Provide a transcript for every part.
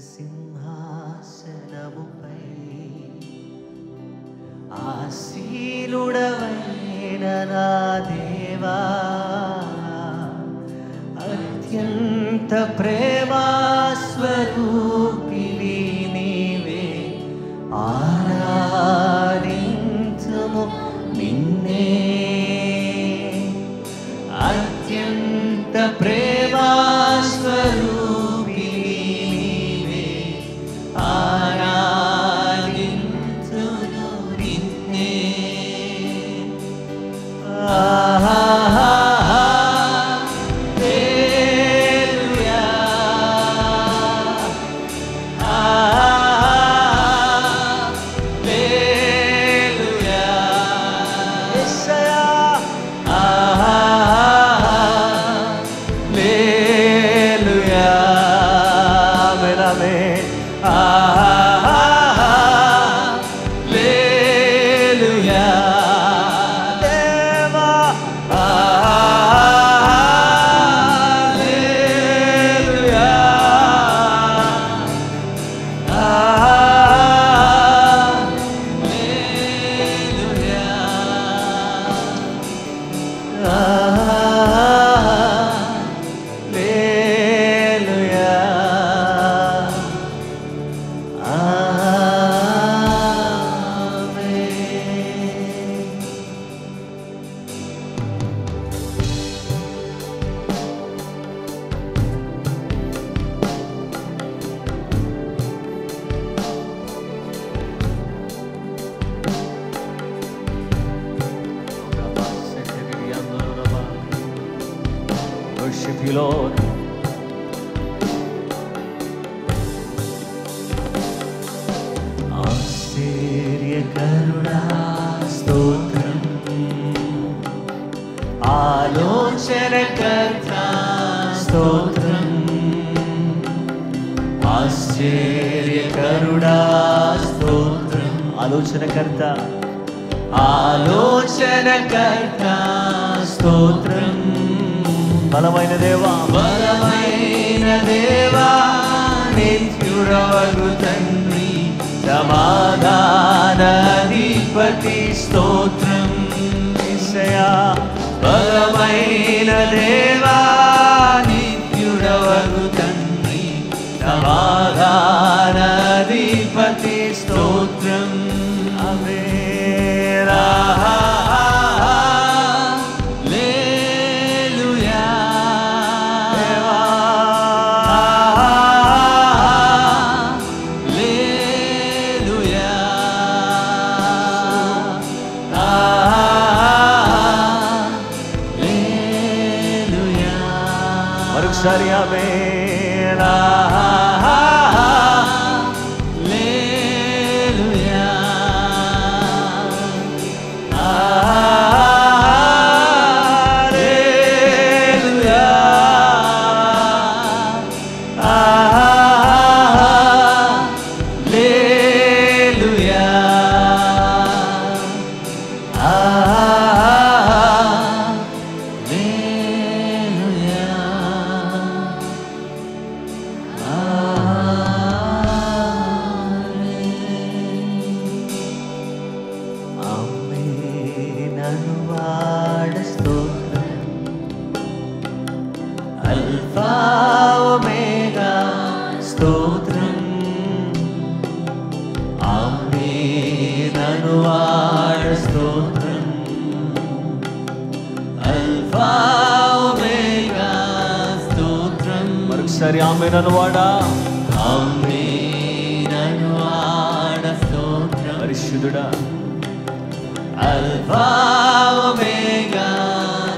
సింహాసనముపై ఆసీనుడవైన నా దేవా, అత్యంత ప్రేమా స్వరూపివి నీవే, ఆరాధించుము నిన్నే. అత్యంత ప్రేమా స్వరూపివి నీవే, ఆరాధించుము నిన్నే. Worship you, Lord. ఆశ్చర్యకరుడా స్తోత్రం, ఆలోచనకర్త స్తోత్రం. ఆశ్చర్యకరుడా స్తోత్రం, ఆలోచనకర్త, ఆలోచనకర్త స్తోత్రం. బలమైన దేవా, బలమైన దేవా, నిత్యుడవగు తండ్రి, సమాధానాధిపతి స్తోత్రం. యేసయ్యా, బలమైన దేవా, నిత్యుడవగు తండ్రి, సమాధానాధిపతి స్తోత్రం. అవేరా మరొకసారి ఆమేన్. హల్లెలూయా, హల్లెలూయా, హల్లెలూయా. అల్ఫా ఒమేగా స్తోత్రం, ఆమేన్ అనువాడ స్తోత్రం. అల్ఫా ఒమేగా స్తోత్రం. మరొకసారి ఆమేన్ అనువాడా, ఆమేన్ అనువాడ స్తోత్రం. పరిశుద్ధుడా, అల్ఫా ఒమేగా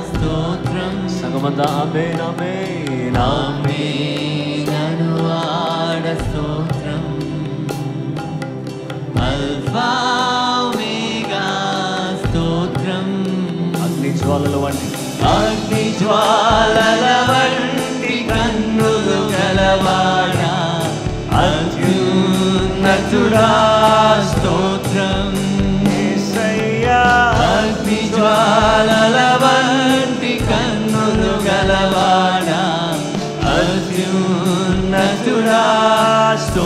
స్తోత్రం. సంగమంతా ఆమేన్ ఆమేన్ ఆమేన్ అనువాడ స్తోత్రం. అల్ఫా ఒమేగా స్తోత్రం. అగ్ని జ్వాలల వంటి, అగ్ని జ్వాలల వంటి కన్నులు గలవాడా, అత్యున్నతుడా స్తోత్రం. యేసయ్యా, అగ్ని జ్వాలల వంటి కన్నులు గలవాడా, అత్యున్నతుడా స్తోత్రం.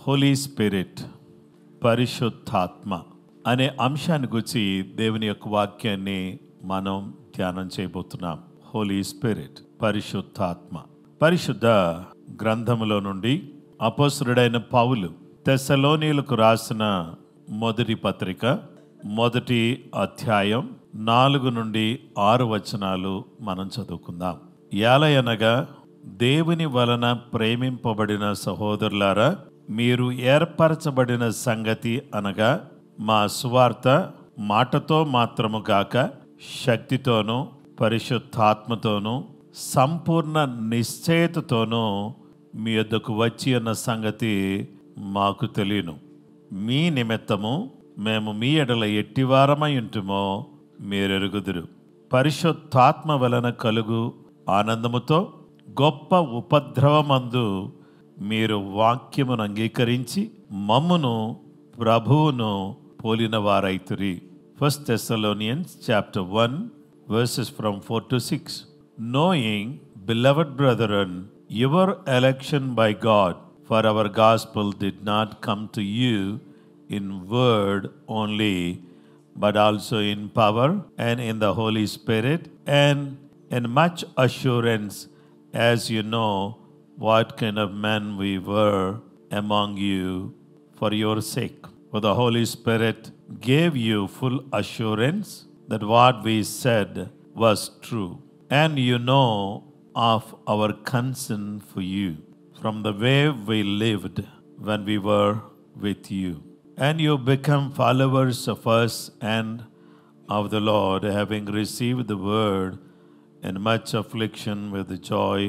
హోలీ స్పిరిట్, పరిశుద్ధాత్మ అనే అంశాన్ని గురించి దేవుని యొక్క వాక్యాన్ని మనం ధ్యానం చేయబోతున్నాం. హోలీ స్పిరిట్, పరిశుద్ధాత్మ. పరిశుద్ధ గ్రంథములో నుండి అపోస్తలుడైన పౌలు తెస్సలోనీయులకు రాసిన మొదటి పత్రిక 1వ అధ్యాయం 4 నుండి 6 వచనాలు మనం చదువుకుందాం. యాలయనగా దేవుని వలన ప్రేమింపబడిన సహోదరులారా, మీరు ఏర్పరచబడిన సంగతి అనగా మా సువార్త మాటతో మాత్రము గాక శక్తితోనూ పరిశుద్ధాత్మతోనూ సంపూర్ణ నిశ్చయతతోనూ మీ యొద్దకు వచ్చి అన్న సంగతి మాకు తెలియను. మీ నిమిత్తము మేము మీ ఎడల ఎట్టివారమై ఉంటుమో మీరెరుగుదురు. పరిశుద్ధాత్మ వలన కలుగు ఆనందముతో గొప్ప ఉపద్రవమందు మీరు వాక్యమును అంగీకరించి మమ్మును ప్రభువును పోలిన వారైతురి. 1 Thessalonians chapter 1 verses from 4 to 6. Knowing, beloved brethren, your election by God, for our gospel did not come to you in word only, but also in power and in the Holy Spirit and in much assurance, as you know what kind of men we were among you for your sake. For the Holy Spirit gave you full assurance that what we said was true, and you know of our concern for you from the way we lived when we were with you. And you become followers of us and of the Lord, having received the word in much affliction with the joy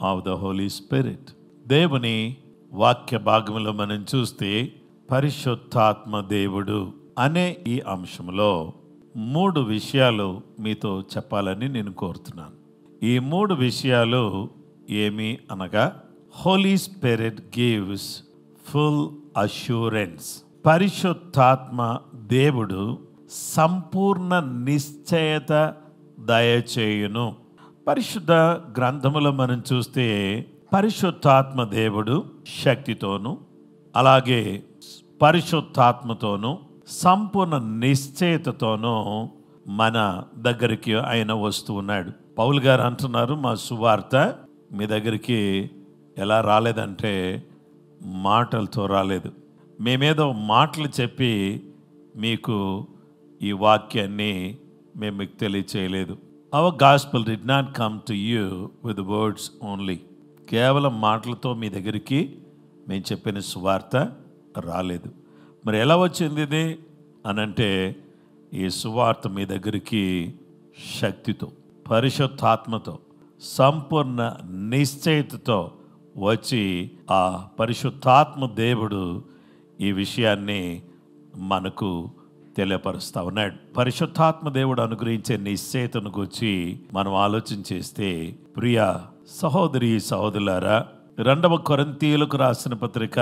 of the Holy Spirit. దేవుని వాక్య భాగంలో మనం చూస్తే పరిశుద్ధాత్మ దేవుడు అనే ఈ అంశంలో 3 విషయాలు మీతో చెప్పాలని నేను కోరుతున్నాను. ఈ 3 విషయాలు ఏమి అనగా, Holy Spirit gives full assurance. పరిశుద్ధాత్మ దేవుడు సంపూర్ణ నిశ్చయత దయచేయును. పరిశుద్ధ గ్రంథములో మనం చూస్తే పరిశుద్ధాత్మ దేవుడు శక్తితోను, అలాగే పరిశుద్ధాత్మతోను, సంపూర్ణ నిశ్చయతతోనూ మన దగ్గరికి ఆయన వస్తూ ఉన్నాడు. పౌలు గారు అంటున్నారు, మా సువార్త మీ దగ్గరికి ఎలా రాలేదంటే మాటలతో రాలేదు. మేమేదో మాటలు చెప్పి మీకు ఈ వాక్యాన్ని మేము మీకు తెలియచేయలేదు. Our gospel did not come to you with words only. కేవలం మాటలతో మీ దగ్గరికి మేము చెప్పిన సువార్త రాలేదు. మరి ఎలా వచ్చింది ఇది అనంటే, ఈ సువార్త మీ దగ్గరికి శక్తితో, పరిశుద్ధాత్మతో, సంపూర్ణ నిశ్చయతతో వచ్చి ఆ పరిశుద్ధాత్మ దేవుడు ఈ విషయాన్ని మనకు తెలియపరుస్తా ఉన్నాడు. పరిశుద్ధాత్మ దేవుడు అనుగ్రహించే నిశ్చయతను గురించి మనం ఆలోచన చేస్తే, ప్రియ సహోదరి సహోదరులారా, 2వ కొరింథీయులకు రాసిన పత్రిక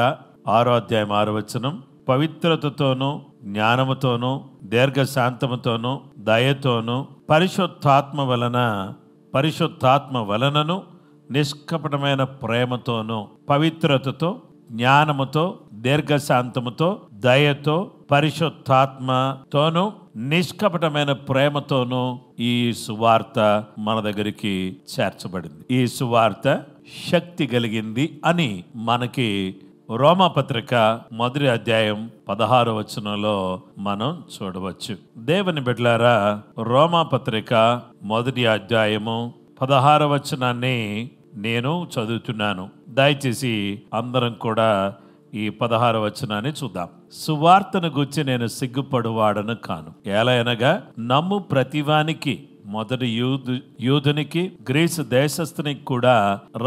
6వ అధ్యాయం 6వ వచనం, పవిత్రతతోనూ జ్ఞానముతోనూ దీర్ఘశాంతముతోనూ దయతోనూ పరిశుద్ధాత్మ వలనను నిష్కపటమైన ప్రేమతోనూ, పవిత్రతతో, జ్ఞానముతో, దీర్ఘశాంతముతో, దయతో, పరిశుద్ధాత్మతోనూ నిష్కపటమైన ప్రేమతోనూ ఈ సువార్త మన దగ్గరికి చేర్చబడింది. ఈ సువార్త శక్తి కలిగింది అని మనకి రోమాపత్రిక 1వ అధ్యాయం 16వ వచనంలో మనం చూడవచ్చు. దేవుని బిడ్డలారా, రోమాపత్రిక 1వ అధ్యాయము 16వ వచనాన్ని నేను చదువుతున్నాను. దయచేసి అందరం కూడా ఈ 16వ వచనాన్ని చూద్దాం. సువార్తను గురించి నేను సిగ్గుపడువాడను కాను. ఎలాగనగా నమ్ము ప్రతివానికి, మొదటి యూదునికి గ్రీసు దేశస్థునికి కూడా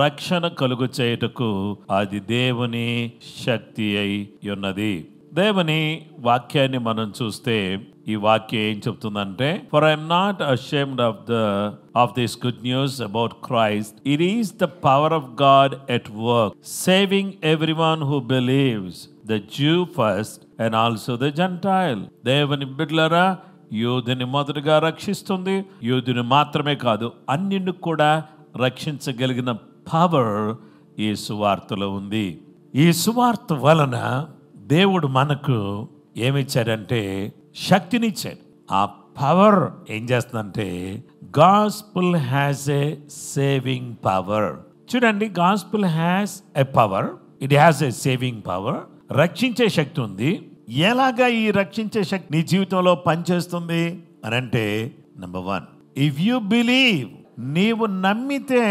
రక్షణ కలుగు చేయుటకు అది దేవుని శక్తి అయి ఉన్నది. దేవుని వాక్యాన్ని మనం చూస్తే ఈ వాక్యం ఏం చెప్తుందంటే, for I'm not ashamed of this good news about Christ, it is the power of God at work, saving everyone who believes, the జ్యూ first and also the gentile. దేవుని బిడ్డలారా, యూదుని మొదటగా రక్షిస్తుంది. యూదుని మాత్రమే కాదు, అన్నిని కూడా రక్షించగలిగిన పవర్ ఈ సువార్తలో ఉంది. ఈ సువార్త వలన దేవుడు మనకు ఏమిచ్చాడంటే శక్తినిచ్చాడు. ఆ పవర్ ఏం చేస్తుందంటే gospel has a saving power. చూడండి, gospel has a power, it has a saving power. రక్షించే శక్తి ఉంది. ఎలాగా ఈ రక్షించే శక్తి నీ జీవితంలో పనిచేస్తుంది అని అంటే, నెంబర్ 1, ఇఫ్ యు బిలీవ్, నీవు నమ్మితే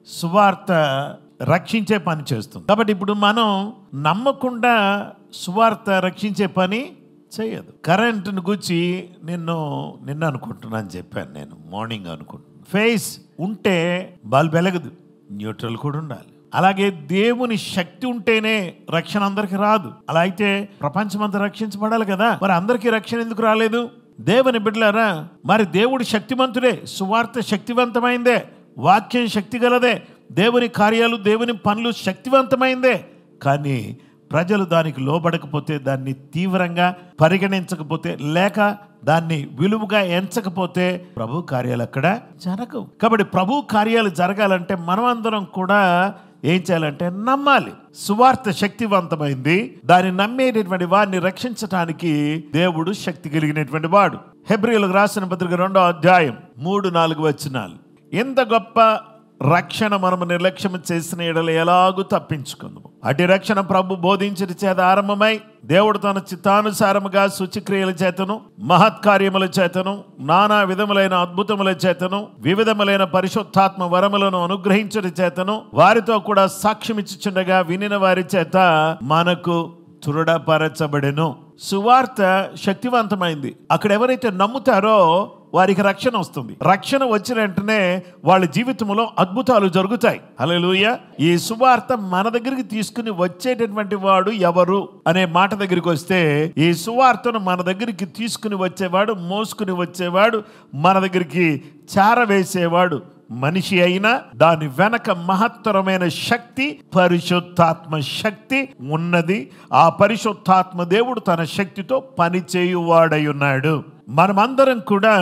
సువార్త రక్షించే పని చేస్తుంది. కాబట్టి ఇప్పుడు మనం నమ్మకుండా సువార్త రక్షించే పని చేయదు. కరెంటును గురించి నిన్న అనుకుంటున్నాను చెప్పాను, నేను మార్నింగ్ అనుకుంటున్నాను. ఫేస్ ఉంటే బల్బ్ వెలగదు, న్యూట్రల్ కూడా ఉండాలి. అలాగే దేవుని శక్తి ఉంటేనే రక్షణ అందరికి రాదు. అలా అయితే ప్రపంచమంతా రక్షించబడాలి కదా, మరి అందరికీ రక్షణ ఎందుకు రాలేదు? దేవుని బిడ్డలారా, మరి దేవుడు శక్తిమంతుడే, సువార్త శక్తివంతమైందే, వాక్యం శక్తి గలదే, దేవుని కార్యాలు దేవుని పనులు శక్తివంతమైందే. కానీ ప్రజలు దానికి లోబడకపోతే, దాన్ని తీవ్రంగా పరిగణించకపోతే, లేక దాన్ని విలువగా ఎంచకపోతే ప్రభు కార్యాలు అక్కడ జరగవు. కాబట్టి ప్రభు కార్యాలు జరగాలంటే మనమందరం కూడా ఏం చేయాలంటే నమ్మాలి. సువార్త శక్తివంతమైంది, దాన్ని నమ్మేటటువంటి వారిని రక్షించటానికి దేవుడు శక్తి కలిగినటువంటి వాడు. హెబ్రీయులకు రాసిన పత్రిక 2వ అధ్యాయం 3-4 వచనాలు. ఎంత గొప్ప రక్షణ మనము నిర్లక్ష్యం చేసిన ఎడల ఎలాగూ తప్పించుకుందాము. అటు రక్షణ ప్రభు బోధించిన చేత ఆరంభమై దేవుడు తన చిత్తానుసారముగా శుచిక్రియల చేతను, మహత్కార్యముల చేతను, నానా విధములైన అద్భుతముల చేతను, వివిధములైన పరిశుద్ధాత్మ వరములను అనుగ్రహించిన చేతను వారితో కూడా సాక్ష్యమిచ్చుచుండగా వినిన వారి చేత మనకు దృఢపరచబడెను. సువార్త శక్తివంతమైంది. అక్కడ ఎవరైతే నమ్ముతారో వారికి రక్షణ వస్తుంది. రక్షణ వచ్చిన వెంటనే వాళ్ళ జీవితంలో అద్భుతాలు జరుగుతాయి. హల్లెలూయా. ఈ సువార్త మన దగ్గరికి తీసుకుని వచ్చేటటువంటి వాడు ఎవరు అనే మాట దగ్గరికి వస్తే, ఈ సువార్తను మన దగ్గరికి తీసుకుని వచ్చేవాడు, మోసుకుని వచ్చేవాడు, మన దగ్గరికి చారవేసేవాడు మనిషి అయినా దాని వెనక మహత్తరమైన శక్తి, పరిశుద్ధాత్మ శక్తి ఉన్నది. ఆ పరిశుద్ధాత్మ దేవుడు తన శక్తితో పనిచేయువాడై ఉన్నాడు. మనమందరం కూడా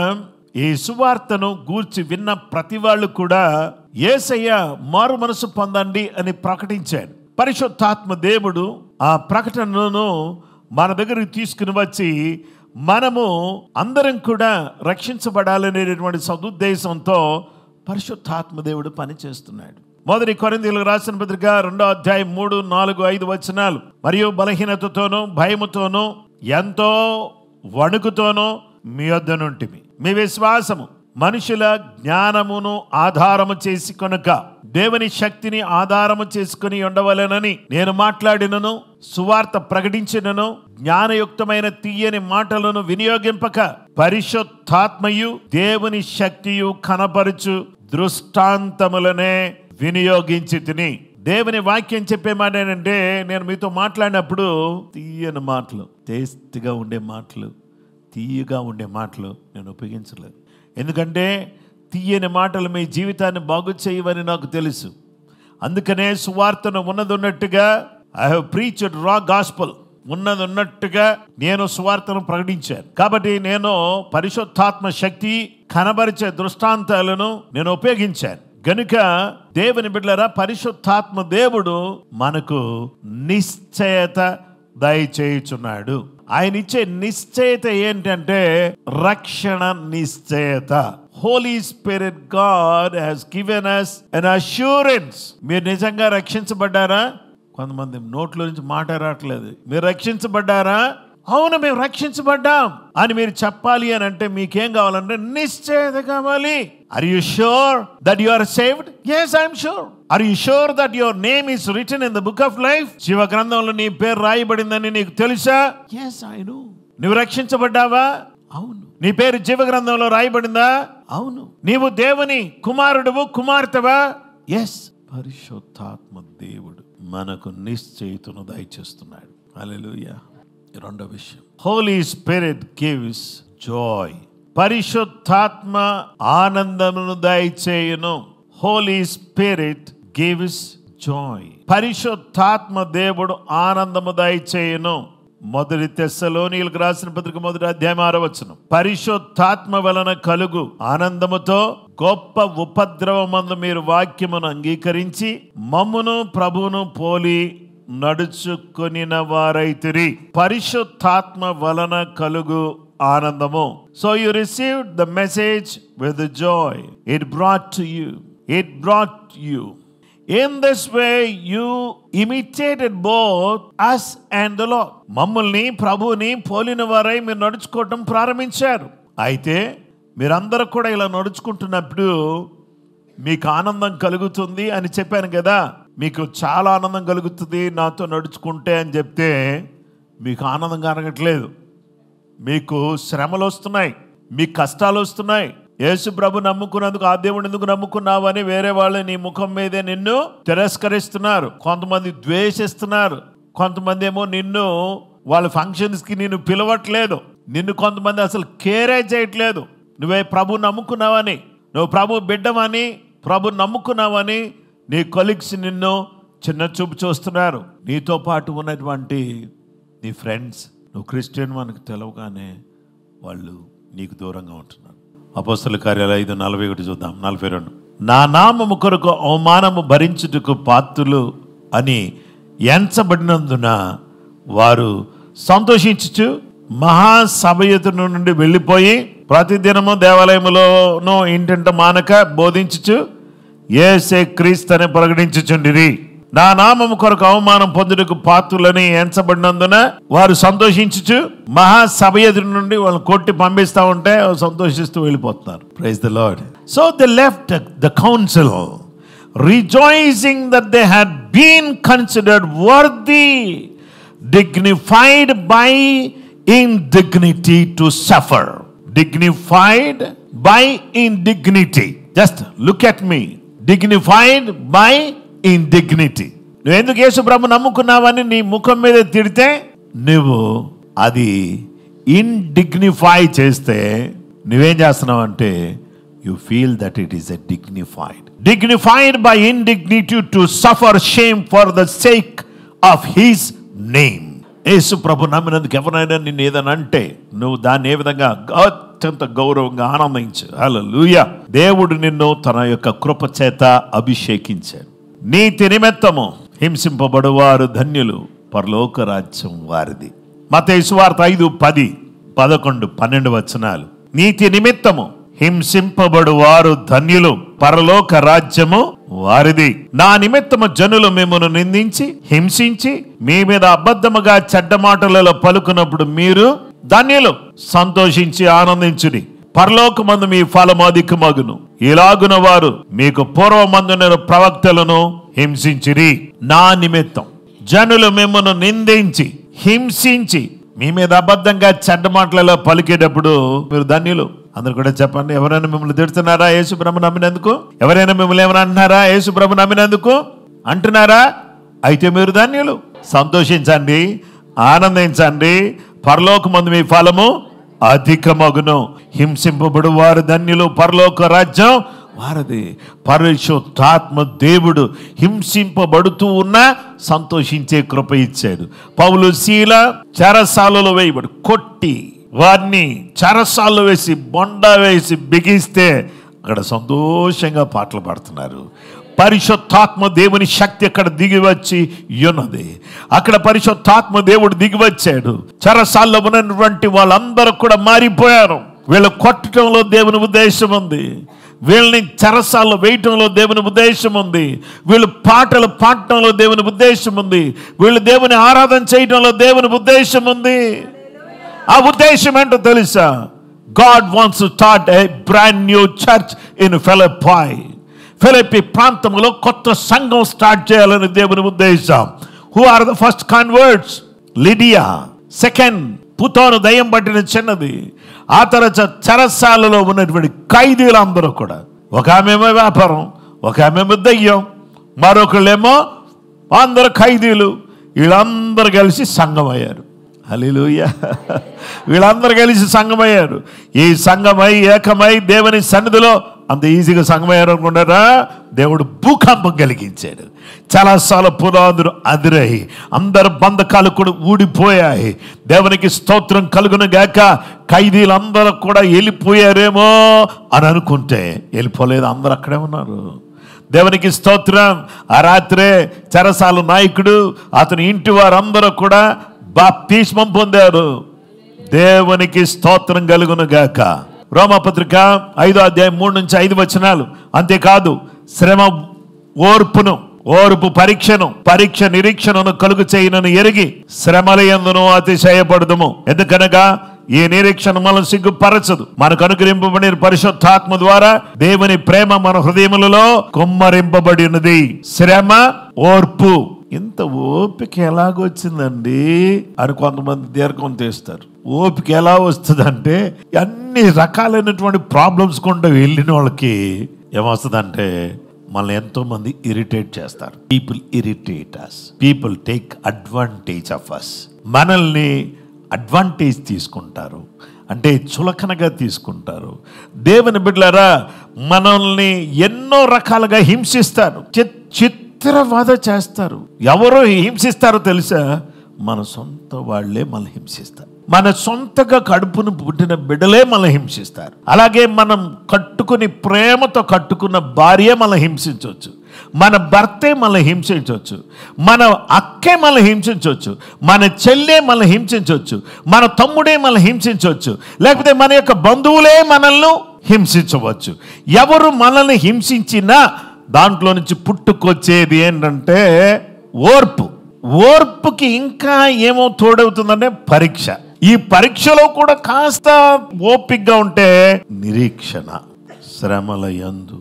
ఈ సువార్తను గూర్చి విన్న ప్రతి వాళ్ళు కూడా యేసయ్య మారు మనసు పొందండి అని ప్రకటించాడు. పరిశుద్ధాత్మ దేవుడు ఆ ప్రకటనను మన దగ్గరికి తీసుకుని వచ్చి మనము అందరం కూడా రక్షించబడాలనేటువంటి సదుద్దేశంతో పరిశుద్ధాత్మ దేవుడు పనిచేస్తున్నాడు. 1 కొరింథీయులకు రాసిన పత్రిక 2వ అధ్యాయం 3, 4, 5 వచనాలు. మరియు బలహీనతతోనూ భయముతోనూ ఎంతో వణుకుతోనూ మీ వద్ద నుంటిమి. మీ విశ్వాసము మనుషుల జ్ఞానమును ఆధారము చేసి కనుక దేవుని శక్తిని ఆధారము చేసుకుని ఉండవలెనని నేను మాట్లాడినను, సువార్త ప్రకటించినను, జ్ఞానయుక్తమైన తీయని మాటలను వినియోగింపక పరిశుద్ధాత్మయు దేవుని శక్తియు కనపరుచు దృష్టాంతములనే వినియోగించి తిని. దేవుని వాక్యం చెప్పే మాట ఏంటంటే, నేను మీతో మాట్లాడినప్పుడు తీయని మాటలు, టేస్ట్గా ఉండే మాటలు, తీయగా ఉండే మాటలు నేను ఉపయోగించలేదు. ఎందుకంటే తీయని మాటలు మీ జీవితాన్ని బాగు చేయవని నాకు తెలుసు. అందుకనే సువార్తను ఉన్నదన్నట్టుగా ఐ హావ్ ప్రీచ్డ్ రా గాస్పల్, ఉన్నదన్నట్టుగా నేను సువార్తను ప్రకటించాను. కాబట్టి నేను పరిశుద్ధాత్మ శక్తి కనబరిచే దృష్టాంతాలను నేను ఉపయోగించాను. గనుక దేవుని బిడ్డలారా, పరిశుద్ధాత్మ దేవుడు మనకు నిశ్చయత దయచేయుచున్నాడు. ఆయన ఇచ్చే నిశ్చయత ఏంటంటే రక్షణ నిశ్చయత. Holy Spirit God has given us an assurance. మీరు నిజంగా రక్షించబడ్డారా? కొంతమంది నోట్లో నుంచి మాట రావట్లేదు. మీరు రక్షించబడ్డారా? అవును, మేము రక్షించబడ్డాం అని మీరు చెప్పాలి అని అంటే మీకేం కావాలంటే నిశ్చయత కావాలి. Are you sure that you are saved? yes, I am sure. Are you sure that your name is written in the book of life? జీవ గ్రంథంలో నీ పేరు రాయబడిందని నీకు తెలుసా? yes, I know. నువ్వు రక్షించబడ్డావా? అవును. నీ పేరు జీవ గ్రంథంలో రాయబడిందా? అవును. నీవు దేవుని కుమారుడువు, కుమార్తెవా? yes. పరిశుద్ధాత్మ దేవుడు మనకు నిశ్చయితను దయచేస్తున్నాడు. హల్లెలూయా. రెండో విషయం, హోలీ స్పిరిట్ గివ్స్ జాయ్. పరిశుద్ధాత్మ ఆనందమును దయచేయును. Holy Spirit gives joy. పరిశుద్ధాత్మ దేవుడు ఆనందము దయచేయును. 1 తెస్సలోనీయులకు రాసిన పత్రిక 1వ అధ్యాయం 6వ వచనం. పరిశుద్ధాత్మ వలన కలుగు ఆనందముతో గొప్ప ఉపద్రవమందు మీరు వాక్యమును అంగీకరించి మమ్మును ప్రభువును పోలి నడుచుకొనిన వారైతిరి. పరిశుద్ధాత్మ వలన కలుగు ఆనందము. So you received the message with joy. It brought to you. It brought you. In this way you imitated both us and the Lord. మమ్మల్ని ప్రభువుని పోలిన వారై మీరు నడుచుకోవటం ప్రారంభించారు. అయితే మీరందరూ కూడా ఇలా నడుచుకుంటున్నప్పుడు మీకు ఆనందం కలుగుతుంది అని చెప్పాను కదా. మీకు చాలా ఆనందం కలుగుతుంది నాతో నడుచుకుంటే అని చెప్తే మీకు ఆనందం కలగట్లేదు. మీకు శ్రమలు వస్తున్నాయి, మీకు కష్టాలు వస్తున్నాయి. యేసు ప్రభు నమ్ముకున్నందుకు ఆ దేవుడు ఎందుకు నమ్ముకున్నావు అని వేరే వాళ్ళు నీ ముఖం మీదే నిన్ను తిరస్కరిస్తున్నారు. కొంతమంది ద్వేషిస్తున్నారు. కొంతమంది ఏమో నిన్ను వాళ్ళ ఫంక్షన్స్కి నిన్ను పిలవట్లేదు. నిన్ను కొంతమంది అసలు కేరే చేయట్లేదు. నువ్వే ప్రభు నమ్ముకున్నావని, నువ్వు ప్రభు బిడ్డమని, ప్రభు నమ్ముకున్నావని నీ కొలీగ్స్ నిన్ను చిన్న చూపు చూస్తున్నారు. నీతో పాటు ఉన్నటువంటి నీ ఫ్రెండ్స్ నువ్వు క్రిస్టియన్ మనకు తెలవగానే వాళ్ళు నీకు దూరంగా ఉంటున్నారు. అపోస్తలుల కార్యాలు 5:41 చూద్దాం. 42. నా నామము కొరకు అవమానము భరించుటకు పాత్రులు అని ఎంచబడినందున వారు సంతోషించుచు మహాసభయతుని నుండి వెళ్ళిపోయి ప్రతిదినము దేవాలయములోనూ ఇంటింట మానక బోధించుచు యేసే క్రీస్తుని ప్రకటించుచుండిరి. నా నామము కొరకు అవమానం పొందుటకు పాత్రులని ఎంచబడినందున వారు సంతోషించుచు మహాసభయతుని నుండి వాళ్ళని కొట్టి పంపిస్తా ఉంటే సంతోషిస్తూ వెళ్ళిపోతున్నారు. Praise the Lord. So they left the council rejoicing that they had been considered worthy, dignified by indignity to suffer. Dignified by indignity. Just look at me. Dignified by indignity. నువ్వు ఎందుకు యేసు ప్రభు నమ్ముకున్నావని నీ ముఖం మీద తిడితే నువ్వు అది ఇండిగ్నిఫై చేస్తే నువ్వేం చేస్తున్నావు అంటే you feel that it is a dignified by indignity to suffer shame for the sake of his name. యేసు ప్రభు నమ్మినందుకు ఎవరైనా నిన్ను ఏదైనా అంటే నువ్వు దాన్ని ఏ విధంగా అత్యంత గౌరవంగా ఆనందించు. హల్లెలూయా. దేవుడు నిన్ను తన యొక్క కృప చేత అభిషేకించాడు. నీతి నిమిత్తము హింసింపబడువారు ధన్యులు, పరలోక రాజ్యం వారిది. మత్తయి సువార్త 5:10, 11, 12 వచనాలు. నీతి నిమిత్తము హింసింపబడువారు ధన్యులు, పరలోక రాజ్యము వారిది. నా నిమిత్తము జనులు మిమ్మల్ని నిందించి హింసించి మీ మీద అబద్ధముగా చెడ్డ మాటలలో పలుకున్నప్పుడు మీరు ధన్యులు, సంతోషించి ఆనందించుడి, పరలోకమందు మీ ఫలము అధికమగును. ఇలాగున వారు మీకు పూర్వమందున ప్రవక్తలను హింసించిరి. నా నిమిత్తం జనులు మిమ్మల్ని నిందించి హింసించి మీ మీద అబద్ధంగా చెడ్డ మాటలలో పలికేటప్పుడు మీరు ధన్యులు. అందరు కూడా చెప్పండి. ఎవరైనా మిమ్మల్ని తిడుతున్నారా యేసు ప్రభు నమ్మినందుకు? ఎవరైనా మిమ్మల్ని ఏమైనా అంటున్నారా యేసు ప్రభు నమ్మినందుకు? అంటున్నారా? అయితే మీరు ధన్యులు. సంతోషించండి, ఆనందించండి, పరలోకమందు మీ ఫలము అధికమగును. హింసింపబడు వారు ధన్యులు, పరలోక రాజ్యం వారిది. పరిశుద్ధాత్మ దేవుడు హింసింపబడుతూ ఉన్నా సంతోషించే కృప ఇచ్చాడు. పౌలు శీల చెరసాలలో వేయబడి కొట్టి వారిని చెరసాలలో వేసి బొండ వేసి బిగిస్తే అక్కడ సంతోషంగా పాటలు పాడుతున్నారు. పరిశుద్ధాత్మ దేవుని శక్తి అక్కడ దిగి వచ్చి ఉన్నది. అక్కడ పరిశుద్ధాత్మ దేవుడు దిగి వచ్చాడు. చెరసాల్లో ఉన్నటువంటి వాళ్ళందరూ కూడా మారిపోయారు. వీళ్ళు కొట్టడంలో దేవుని ఉద్దేశం ఉంది, వీళ్ళని చెరసాల్లో వేయటంలో దేవుని ఉద్దేశం ఉంది, వీళ్ళు పాటలు పాడటంలో దేవుని ఉద్దేశం ఉంది, వీళ్ళు దేవుని ఆరాధన చేయటంలో దేవుని ఉద్దేశం ఉంది. ఆ ఉద్దేశం ఏంటో తెలుసా? God wants to start a brand new church in Philippi. Philippi ప్రాంతంలో కొత్త సంఘం స్టార్ట్ చేయాలని దేవుని ఉద్దేశం. Who are the first converts? Lydia. Second, పుతోను దయ్యం పట్టిన చిన్నది. ఆ తర్వాత చెరసాలలో ఉన్నటువంటి ఖైదీలందరూ కూడా, ఒక ఆమెమో వ్యాపారం, ఒక ఆమెమో దయ్యం, మరొకళ్ళేమో అందరు ఖైదీలు. వీళ్ళందరూ కలిసి సంఘం అయ్యారు. హల్లెలూయా. వీళ్ళందరూ కలిసి సంఘమయ్యారు. ఈ సంఘమై ఏకమై దేవుని సన్నిధిలో అంత ఈజీగా సంఘమయ్యారు అనుకుంటారా? దేవుడు భూకంపం కలిగించాడు. చాలాసార్లు పునాదులు అదిరాయి, అందరు బంధకాలు కూడా ఊడిపోయాయి. దేవునికి స్తోత్రం కలుగును గాక. ఖైదీలందరూ కూడా వెళ్ళిపోయారేమో అని అనుకుంటే వెళ్ళిపోలేదు, అందరూ అక్కడే ఉన్నారు. దేవునికి స్తోత్రం. ఆ రాత్రే చెరసాల నాయకుడు అతని ఇంటి వారందరూ కూడా బాప్తిస్మం పొందారు. దేవునికి స్తోత్రం కలుగును గాక. రోమాపత్రిక 5వ అధ్యాయం 3-5 వచనాలు. అంతేకాదు శ్రమ ఓర్పు పరీక్ష నిరీక్షణను కలుగు చేయనని ఎరిగి శ్రమల యందును అతిశయపడదుము. ఎందుకనగా ఈ నిరీక్షణ మనల్ని సిగ్గుపరచదు. మనకు అనుగ్రహింపబడిన పరిశుద్ధాత్మ ద్వారా దేవుని ప్రేమ మన హృదయములలో కుమ్మరింపబడినది. శ్రమ ఓర్పు. ఇంత ఓపిక ఎలాగొచ్చిందండి అని కొంతమంది దీర్ఘం తీస్తారు. ఓపిక ఎలా వస్తుందంటే అన్ని రకాలైనటువంటి ప్రాబ్లమ్స్ కొండ వెళ్ళిన వాళ్ళకి ఏమొస్తుందంటే మనల్ని ఎంతో మంది ఇరిటేట్ చేస్తారు. People irritate us, people take advantage of us. మనల్ని అడ్వాంటేజ్ తీసుకుంటారు, అంటే చులకనగా తీసుకుంటారు. దేవుని బిడ్డలారా, మనల్ని ఎన్నో రకాలుగా హింసిస్తారు, చిత్రవద చేస్తారు. ఎవరో హింసిస్తారో తెలుసా? మన సొంత వాళ్ళే మనల్ని హింసిస్తారు. మన సొంతగా కడుపును పుట్టిన బిడ్డలే మనల్ని హింసిస్తారు. అలాగే మనం కట్టుకుని ప్రేమతో కట్టుకున్న భార్య మనల్ని హింసించవచ్చు, మన భర్తే మనల్ని హింసించవచ్చు, మన అక్కే మనల్ని హింసించవచ్చు, మన చెల్లె మనల్ని హింసించవచ్చు, మన తమ్ముడే మనల్ని హింసించవచ్చు, లేకపోతే మన యొక్క బంధువులే మనల్ని హింసించవచ్చు. ఎవరు మనల్ని హింసించినా దాంట్లో నుంచి పుట్టుకొచ్చేది ఏంటంటే ఓర్పుకి ఇంకా ఏమో తోడవుతుందంటే పరీక్ష. ఈ పరీక్షలో కూడా కాస్త ఓపికగా ఉంటే నిరీక్షణ. శ్రమల యందు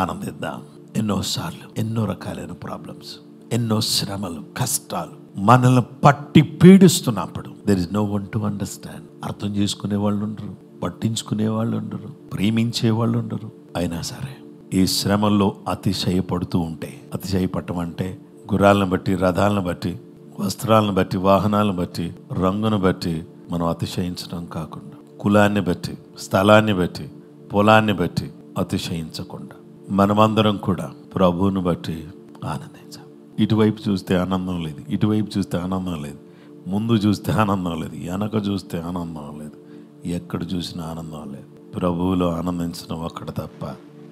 ఆనందిద్దాం. ఎన్నోసార్లు ఎన్నో రకాలైన ప్రాబ్లమ్స్, ఎన్నో శ్రమలు, కష్టాలు మనల్ని పట్టి పీడిస్తున్నప్పుడు there is no one to understand. అర్థం చేసుకునే వాళ్ళు ఉండరు, పట్టించుకునే వాళ్ళు ఉండరు, ప్రేమించే వాళ్ళు ఉండరు. అయినా సరే ఈ శ్రమల్లో అతిశయపడుతూ ఉంటే, అతిశయపడటం అంటే గుర్రాలను బట్టి, రథాలను బట్టి, వస్త్రాలను బట్టి, వాహనాలను బట్టి, రంగును బట్టి మనం అతిశయించడం కాకుండా, కులాన్ని బట్టి, స్థలాన్ని బట్టి, పొలాన్ని బట్టి అతిశయించకుండా మనమందరం కూడా ప్రభువును బట్టి ఆనందించాం. ఇటువైపు చూస్తే ఆనందం లేదు, ఇటువైపు చూస్తే ఆనందం లేదు, ముందు చూస్తే ఆనందం లేదు, వెనక చూస్తే ఆనందం లేదు, ఎక్కడ చూసినా ఆనందం లేదు. ప్రభువులో ఆనందించడం ఒక్కటి తప్ప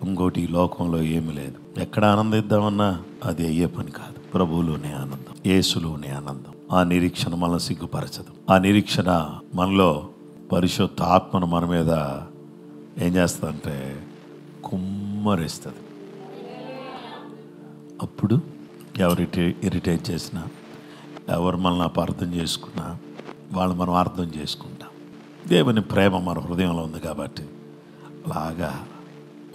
ఇంకోటి ఈ లోకంలో ఏమి లేదు. ఎక్కడ ఆనందిద్దామన్నా అది అయ్యే పని కాదు. ప్రభువులోనే ఆనందం, యేసులోనే ఆనందం. ఆ నిరీక్షణ మనల్ని సిగ్గుపరచదు. ఆ నిరీక్షణ మనలో పరిశుద్ధ ఆత్మను మన మీద ఏం చేస్తుందంటే కుమ్మరిస్తుంది. అప్పుడు ఎవరు ఇరిటేట్ చేసినా, ఎవరు మనల్ని అపార్థం చేసుకున్నా వాళ్ళు మనం అర్థం చేసుకుంటాం. దేవుని ప్రేమ మన హృదయంలో ఉంది కాబట్టి అలాగా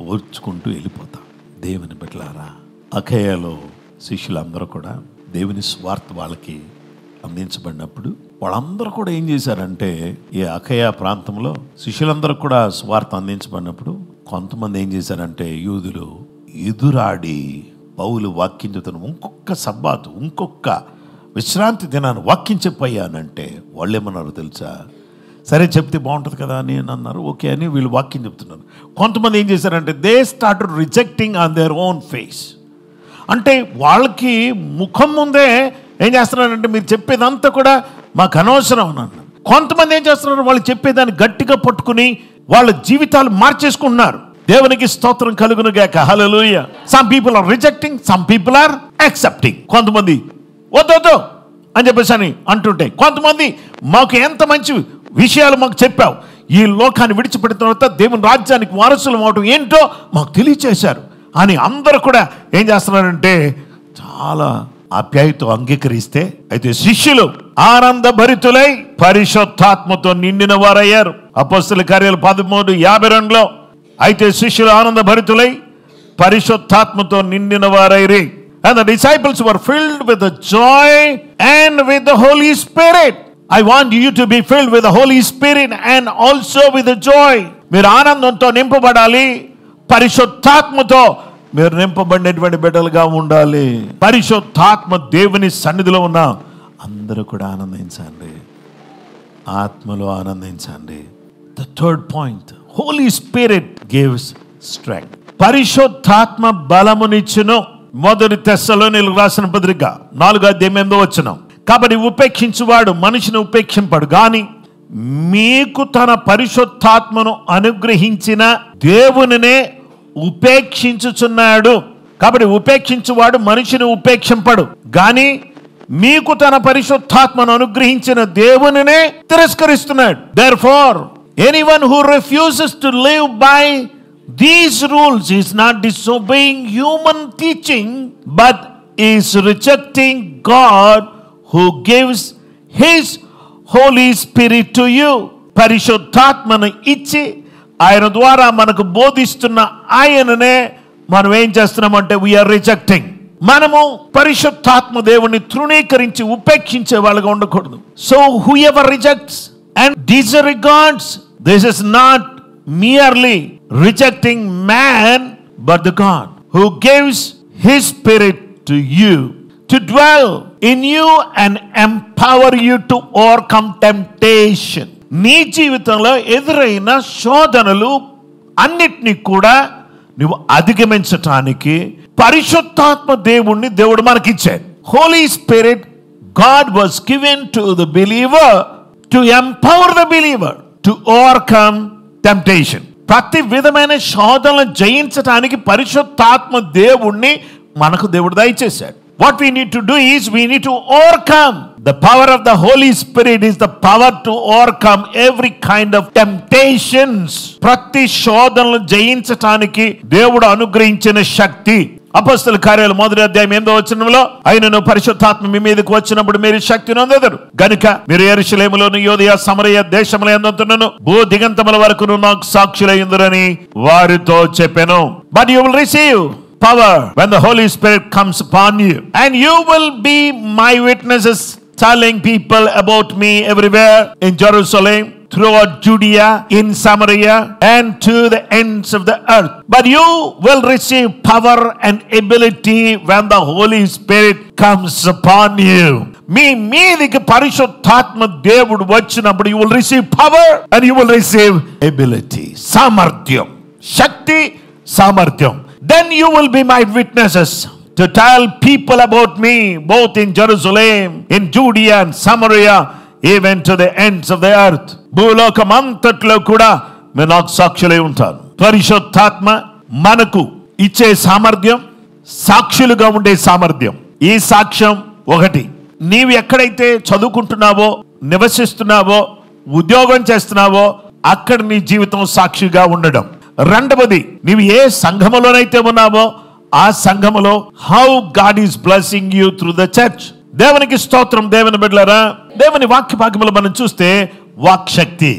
ఓర్చుకుంటూ వెళ్ళిపోతాం. దేవుని బిడ్డలారా, అఖయాలో శిష్యులందరూ కూడా దేవుని స్వార్థ వాళ్ళకి అందించబడినప్పుడు వాళ్ళందరూ కూడా ఏం చేశారంటే, ఈ అఖయ ప్రాంతంలో శిష్యులందరూ కూడా స్వార్థ అందించబడినప్పుడు కొంతమంది ఏం చేశారంటే, యూదులు ఎదురాడి పౌలు వాక్యం చెప్తాను, ఇంకొక సబ్బాతు, ఇంకొక విశ్రాంతి దినాన్ని వాక్యం చెప్పయ్యానంటే వాళ్ళు ఏమన్నారు తెలుసా? సరే చెప్తే బాగుంటుంది కదా అని అన్నారు. ఓకే అని వీళ్ళు వాక్యం చెప్తున్నారు. కొంతమంది ఏం చేశారంటే they started rejecting on their own face. అంటే వాళ్ళకి ముఖం ముందే ఏం చేస్తున్నారంటే, మీరు చెప్పేదంతా కూడా మాకు అనవసరం అని అన్నారు. కొంతమంది ఏం చేస్తున్నారు, వాళ్ళు చెప్పేదాన్ని గట్టిగా పట్టుకుని వాళ్ళ జీవితాలు మార్చేసుకుంటున్నారు. దేవునికి స్తోత్రం కలుగును గాక. Hallelujah. Some people are rejecting, some people are accepting. కొంతమంది వద్దు అని చెప్పేసి అని అంటుంటే, కొంతమంది మాకు ఎంత మంచి విషయాలు మాకు చెప్పావు, ఈ లోకాన్ని విడిచిపెట్టిన తర్వాత దేవుని రాజ్యానికి వారసులు అవటం ఏంటో మాకు తెలియచేశారు అని అందరూ కూడా ఏం చేస్తున్నారంటే చాలా ఆప్యాయతో అంగీకరిస్తే, అయితే శిష్యులు ఆనందభరితులై పరిశుద్ధాత్మతో నిండిన వారయ్యారు. అపొస్తలుల కార్యాలు 13:52లో అయితే శిష్యులు ఆనందభరితులై పరిశుద్ధాత్మతో నిండిన వారైరి. And the disciples were filled with the joy and with the Holy Spirit. I want you to be filled with the Holy Spirit and also with the joy. మీరు ఆనందంతో నింపబడాలి, పరిశుద్ధాత్మతో మీరు నింపబడినటువంటి బిడ్డలుగా ఉండాలి. పరిశుద్ధాత్మ దేవుని సన్నిధిలో ఉన్న అందరూ కూడా ఆనందించండి, ఆత్మలో ఆనందించండి. The third point, Holy Spirit gives strength. పరిశుద్ధాత్మ బలమునిచ్చును. మొదటి తెస్సలోనీయులకు రాసిన పత్రిక 4:8 కాబట్టి ఉపేక్షించువాడు మనిషిని ఉపేక్షింపడు గాని మీకు తన పరిశుద్ధాత్మను అనుగ్రహించిన దేవునినే ఉపేక్షించుచున్నాడు కాబట్టి ఉపేక్షించువాడు మనిషిని ఉపేక్షింపడు, గాని మీకు తన పరిశుద్ధాత్మను అనుగ్రహించిన దేవునినే తిరస్కరిస్తున్నాడు. Therefore, anyone who refuses to live by these rules is not disobeying human teaching, but is rejecting God who gives His Holy Spirit to you. పరిశుద్ధాత్మను ఇచ్చి ఆయన ద్వారా మనకు బోధిస్తున్న ఆయననే మనం ఏం చేస్తున్నామంటే వీఆర్ రిజెక్టింగ్. మనము పరిశుద్ధాత్మ దేవుని తృణీకరించి ఉపేక్షించే వాళ్ళగా ఉండకూడదు. So whoever rejects and disregards, this is not merely rejecting man but the God who gives His Spirit to you to dwell in you and empower you to overcome temptation. నీ జీవితంలో ఎదురైన శోధనలు అన్నిటినీ కూడా నువ్వు అధిగమించటానికి పరిశుద్ధాత్మ దేవుణ్ణి దేవుడు మనకిచ్చాడు. Holy Spirit God was given to the believer to empower the believer to overcome temptation. ప్రతి విధమైన శోధనలను జయించడానికి పరిశుద్ధాత్మ దేవుణ్ణి మనకు దేవుడు దయచేశాడు. What we need to do is we need to overcome. The power of the Holy Spirit is the power to overcome every kind of temptations. ప్రతి శోధనలను జయించడానికి దేవుడు అనుగ్రహించిన శక్తి. అపొస్తలుల కార్యాలు 1వ అధ్యాయం 8వ వచనంలో ఆయనను పరిశుద్ధాత్మ మీ మీదకు వచ్చినప్పుడు మీరు శక్తిని పొందెదరు గనుక మీరు యెరూషలేములోను యూదయ సమరయ దేశముల యందును భూ దిగంతముల వరకును నాకు సాక్షులయ్యుందురని వారితో చెప్పెను. But you will receive power when the Holy Spirit comes upon you, and you will be my witnesses, telling people about me everywhere in Jerusalem, throughout Judea, in Samaria, and to the ends of the earth. But you will receive power and ability when the Holy Spirit comes upon you. మీ మీదికి పరిశుద్ధాత్మ దేవుడు వచ్చినప్పుడు you will receive power and you will receive ability. సామర్థ్యం, శక్తి, సామర్థ్యం. Then you will be my witnesses to tell people about me both in Jerusalem, in Judea and Samaria, even to the ends of the earth. భూలోకమంతట్లో కూడా మీరు నాకు సాక్షులై ఉంటారు. పరిశుద్ధాత్మ మనకు ఇచ్చే సామర్థ్యం, సాక్షులుగా ఉండే సామర్థ్యం. ఈ సాక్ష్యం ఒకటి, నీవు ఎక్కడైతే చదువుకుంటున్నావో, నివసిస్తున్నావో, ఉద్యోగం చేస్తున్నావో అక్కడ నీ జీవితం సాక్షిగా ఉండడం. రెండవది, నీవు ఏ సంఘములోనైతే ఉన్నావో ఆ సంఘములో how God is blessing you through the church. దేవునికి స్తోత్రం. దేవుని బిడ్డలారా, దేవుని వాక్య భాగములో మనం చూస్తే వాక్ శక్తి,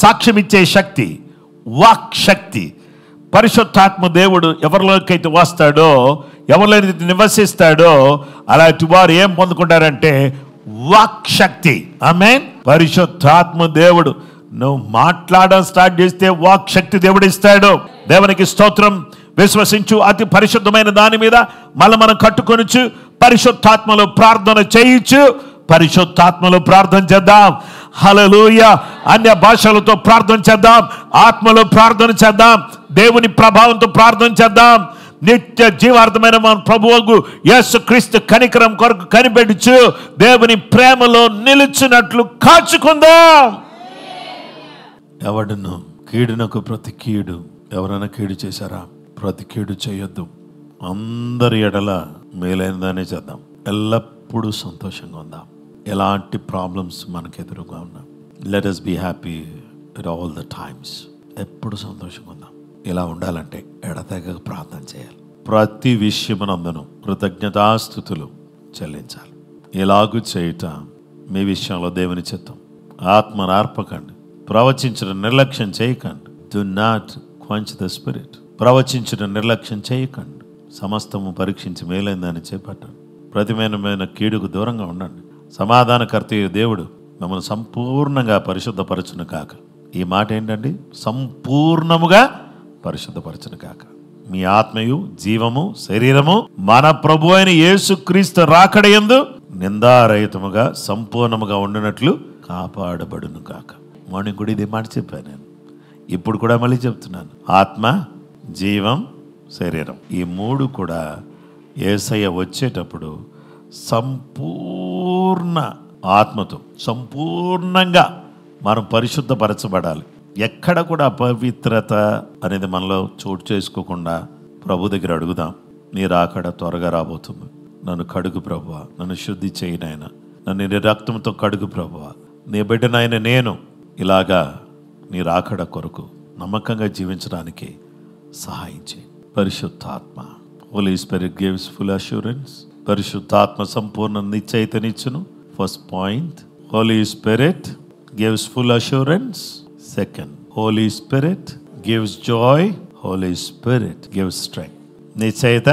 సాక్ష్యం ఇచ్చే శక్తి, వాక్ శక్తి. పరిశుద్ధాత్మ దేవుడు ఎవరిలోకైతే వస్తాడో, ఎవరిలో నివసిస్తాడో అలాంటి వారు ఏం పొందుకుంటారంటే వాక్ శక్తి. ఆమేన్. పరిశుద్ధాత్మ దేవుడు నువ్వు మాట్లాడడం స్టార్ట్ చేస్తే వాక్ శక్తి దేవుడు ఇస్తాడు. దేవునికి స్తోత్రం. విశ్వసించు, అతి పరిశుద్ధమైన దాని మీద మళ్ళీ మనం కట్టుకొనిచ్చు, పరిశుద్ధాత్మలో ప్రార్థన చేయొచ్చు. పరిశుద్ధాత్మలో ప్రార్థన చేద్దాం. హల్లెలూయా. అన్య భాషలతో ప్రార్థన చేద్దాం, ఆత్మలో ప్రార్థన చేద్దాం, దేవుని ప్రభావంతో ప్రార్థన చేద్దాం. నిత్య జీవార్థమైన మన ప్రభువుకు యేసుక్రీస్తు కనికరం కొరకు కనిపెట్టుచు దేవుని ప్రేమలో నిలుచున్నట్లు కాచుకుందాం. ఎవడును కీడునకు ప్రతి కీడు, ఎవరైనా కీడు చేశారా? ప్రతి కీడు చేయొద్దు. అందరి ఎడల మేలైనదానే చేద్దాం. ఎల్లప్పుడూ సంతోషంగా ఉందాం. ఎలాంటి ప్రాబ్లమ్స్ మనకు ఎదురుగా ఉన్నా let us be happy at all the times. ఎప్పుడు సంతోషంగా ఉందాం. ఇలా ఉండాలంటే ఎడతెగక ప్రార్థన చేయాలి. ప్రతి విషయమునందును కృతజ్ఞతాస్తుతులు చెల్లించాలి. ఇలాగూ చేయుట మీ విషయంలో దేవుని చిత్తం. ఆత్మను ఆర్పకండి, ప్రవచించడం నిర్లక్ష్యం చేయకండి. Do not quench the Spirit. ప్రవచించడం నిర్లక్ష్యం చేయకండి. సమస్తము పరీక్షించి మేలైందని చేపట్టండి. ప్రతిమైన కీడుకు దూరంగా ఉండండి. సమాధానకర్త దేవుడు మమ్మల్ని సంపూర్ణంగా పరిశుద్ధపరచును కాక. ఈ మాట ఏంటండి? సంపూర్ణముగా పరిశుద్ధపరచును కాక. మీ ఆత్మయు జీవము శరీరము మన ప్రభు అయిన యేసుక్రీస్తు రాకడయందు నిందారహితముగా సంపూర్ణముగా ఉండినట్లు కాపాడబడును కాక. మార్నింగ్ కూడా ఇదే మాట చెప్పాను నేను, ఇప్పుడు కూడా మళ్ళీ చెప్తున్నాను. ఆత్మ, జీవం, శరీరం, ఈ మూడు కూడా యేసయ్య వచ్చేటప్పుడు సంపూర్ణ ఆత్మతో సంపూర్ణంగా మనం పరిశుద్ధపరచబడాలి. ఎక్కడ కూడా అపవిత్రత అనేది మనలో చోటు చేసుకోకుండా ప్రభు దగ్గర అడుగుదాం. నీ రాకడ త్వరగా రాబోతుంది. నన్ను కడుగు ప్రభువా, నన్ను శుద్ధి చేయి నాయన, నన్ను నీ రక్తంతో కడుగు ప్రభువా. నీ బిడ్డనైన నేను ఇలాగా నీ రాకడ కొరకు నమ్మకంగా జీవించడానికి సహాయం చేయి. పరిశుద్ధాత్మ, Holy Spirit gives full assurance. పరిశుద్ధాత్మ సంపూర్ణ నిశ్చయితనిచ్చును. First point, Holy Spirit gives full assurance. Second, Holy Spirit gives joy. Holy Spirit gives strength. నిశ్చయిత,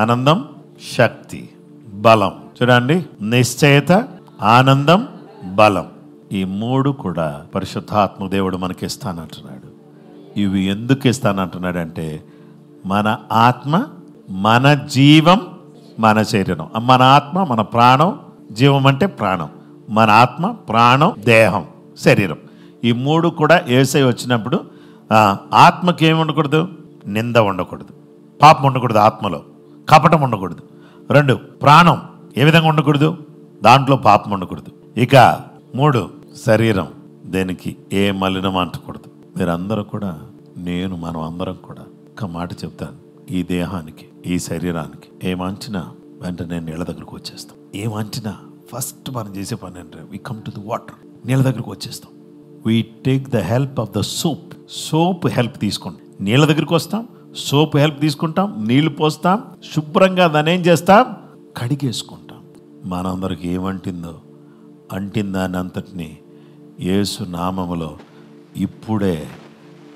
ఆనందం, శక్తి, బలం. చూడండి, నిశ్చయిత, ఆనందం, బలం, ఈ మూడు కూడా పరిశుద్ధాత్మ దేవుడు మనకి ఇస్తానంటున్నాడు. ఇవి ఎందుకు ఇస్తానంటున్నాడంటే మన ఆత్మ, మన జీవం, మన శరీరం. మన ఆత్మ, మన ప్రాణం. జీవం అంటే ప్రాణం. మన ఆత్మ, ప్రాణం, దేహం, శరీరం. ఈ మూడు కూడా యేసయ్య వచ్చినప్పుడు ఆత్మకి ఏమి ఉండకూడదు? నింద ఉండకూడదు, పాపం ఉండకూడదు, ఆత్మలో కపటం ఉండకూడదు. 2, ప్రాణం ఏ విధంగా ఉండకూడదు? దాంట్లో పాపం ఉండకూడదు. ఇక 3, శరీరం, దేనికి ఏ మలినం అంటకూడదు. మీరందరూ కూడా, మనం అందరం కూడా ఒక మాట చెప్తాను. ఈ దేహానికి, ఈ శరీరానికి ఏమంచినా వెంటనే నీళ్ళ దగ్గరకు వచ్చేస్తాం. ఏమంచినా ఫస్ట్ మనం చేసే పని అంటే we come to the water. నీళ్ళ దగ్గరకు వచ్చేస్తాం. We take the help of the soap help తీసుకుంటాం. నీళ్ళ దగ్గరికి వస్తాం, సోప్ హెల్ప్ తీసుకుంటాం, నీళ్లు పోస్తాం, శుభ్రంగా దాన్ని ఏం చేస్తాం? కడిగేసుకుంటాం. మనందరికి ఏమంటిందో అంటిందాన్ని అంతటిని యేసు నామములో ఇప్పుడే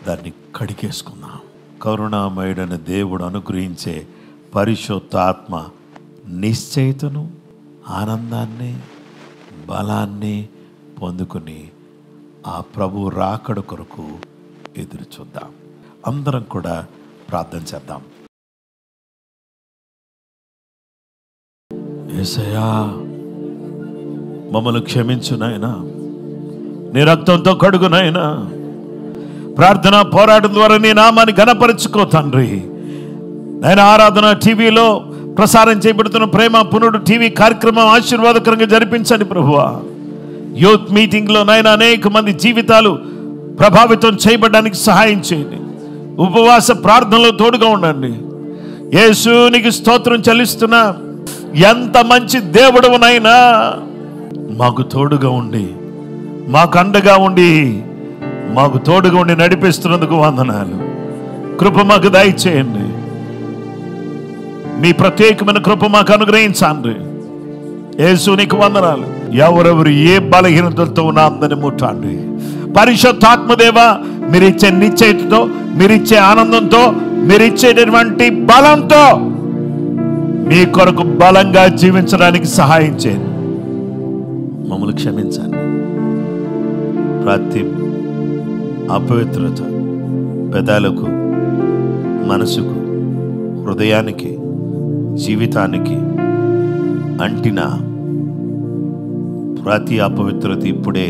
దాన్ని కడిగేసుకున్నాం. కరుణామయుడైన దేవుడు అనుగ్రహించే పరిశుద్ధాత్మ నిశ్చయితను, ఆనందాన్ని, బలాన్ని పొందుకుని ఆ ప్రభు రాకడ కొరకు ఎదురు చూద్దాం. అందరం కూడా ప్రార్థన చేద్దాం. యేసయ్యా, మమ్మల్ని క్షమించు నాయనా, నీ రక్తంతో కడుగు నాయనా. ప్రార్థన పోరాటం ద్వారా నీ నామాన్ని ఘనపరచుకో తండ్రి. నేను ఆరాధన టీవీలో ప్రసారం చేయబడుతున్న ప్రేమ పునుడు టీవీ కార్యక్రమం ఆశీర్వాదకరంగా జరిపించండి ప్రభువా. యూత్ మీటింగ్లో నాయన అనేక మంది జీవితాలు ప్రభావితం చేయబడడానికి సహాయం చేయండి. ఉపవాస ప్రార్థనలో తోడుగా ఉండండి. యేసు నీకు స్తోత్రం చెల్లిస్తున్నా. ఎంత మంచి దేవుడవు నాయనా, మాకు తోడుగా ఉండి, మాకు అండగా ఉండి, మాకు తోడుగా ఉండి నడిపిస్తున్నందుకు వందనాలు. కృప మాకు దయచేయండి. మీ ప్రత్యేకమైన కృప మాకు అనుగ్రహించండి. యేసు నీకు వందనాలు. ఎవరెవరు ఏ బలహీనతలతో ఉన్న అందరిని ముట్టండి. పరిశుద్ధాత్మదేవ, మీరిచ్చే నిశ్చయితతో, మీరిచ్చే ఆనందంతో, మీరిచ్చేటటువంటి బలంతో మీ కొరకు బలంగా జీవించడానికి సహాయం చేయండి. మమ్మల్ని క్షమించండి. ప్రతి అపవిత్రత పెదాలకు, మనసుకు, హృదయానికి, జీవితానికి అంటిన ప్రతి అపవిత్రత ఇప్పుడే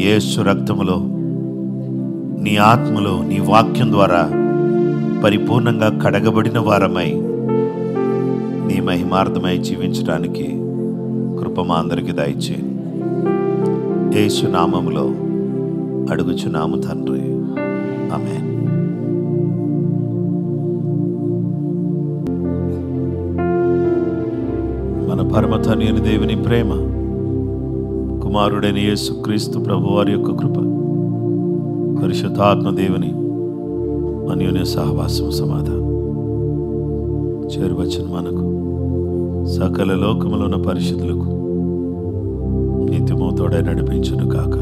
యేసు రక్తములో, నీ ఆత్మలో, నీ వాక్యం ద్వారా పరిపూర్ణంగా కడగబడిన వారమై నీ మహిమార్థమై జీవించడానికి కృప మా అందరికీ దయచేయండి. యేసు నామములో అడుగుచున్నాము తండ్రి, ఆమేన్. మన పరమ తండ్రి అయిన దేవుని ప్రేమ, కుమారుడైన యేసుక్రీస్తు ప్రభువారి యొక్క కృప, పరిశుద్ధాత్మ దేవుని అన్యోన్య సహవాసం, సమాధానం చేరువచ్చిన మనకు, సకల లోకములో ఉన్న పరిశుద్ధులకు నిత్యము తోడై నడిపించును కాక.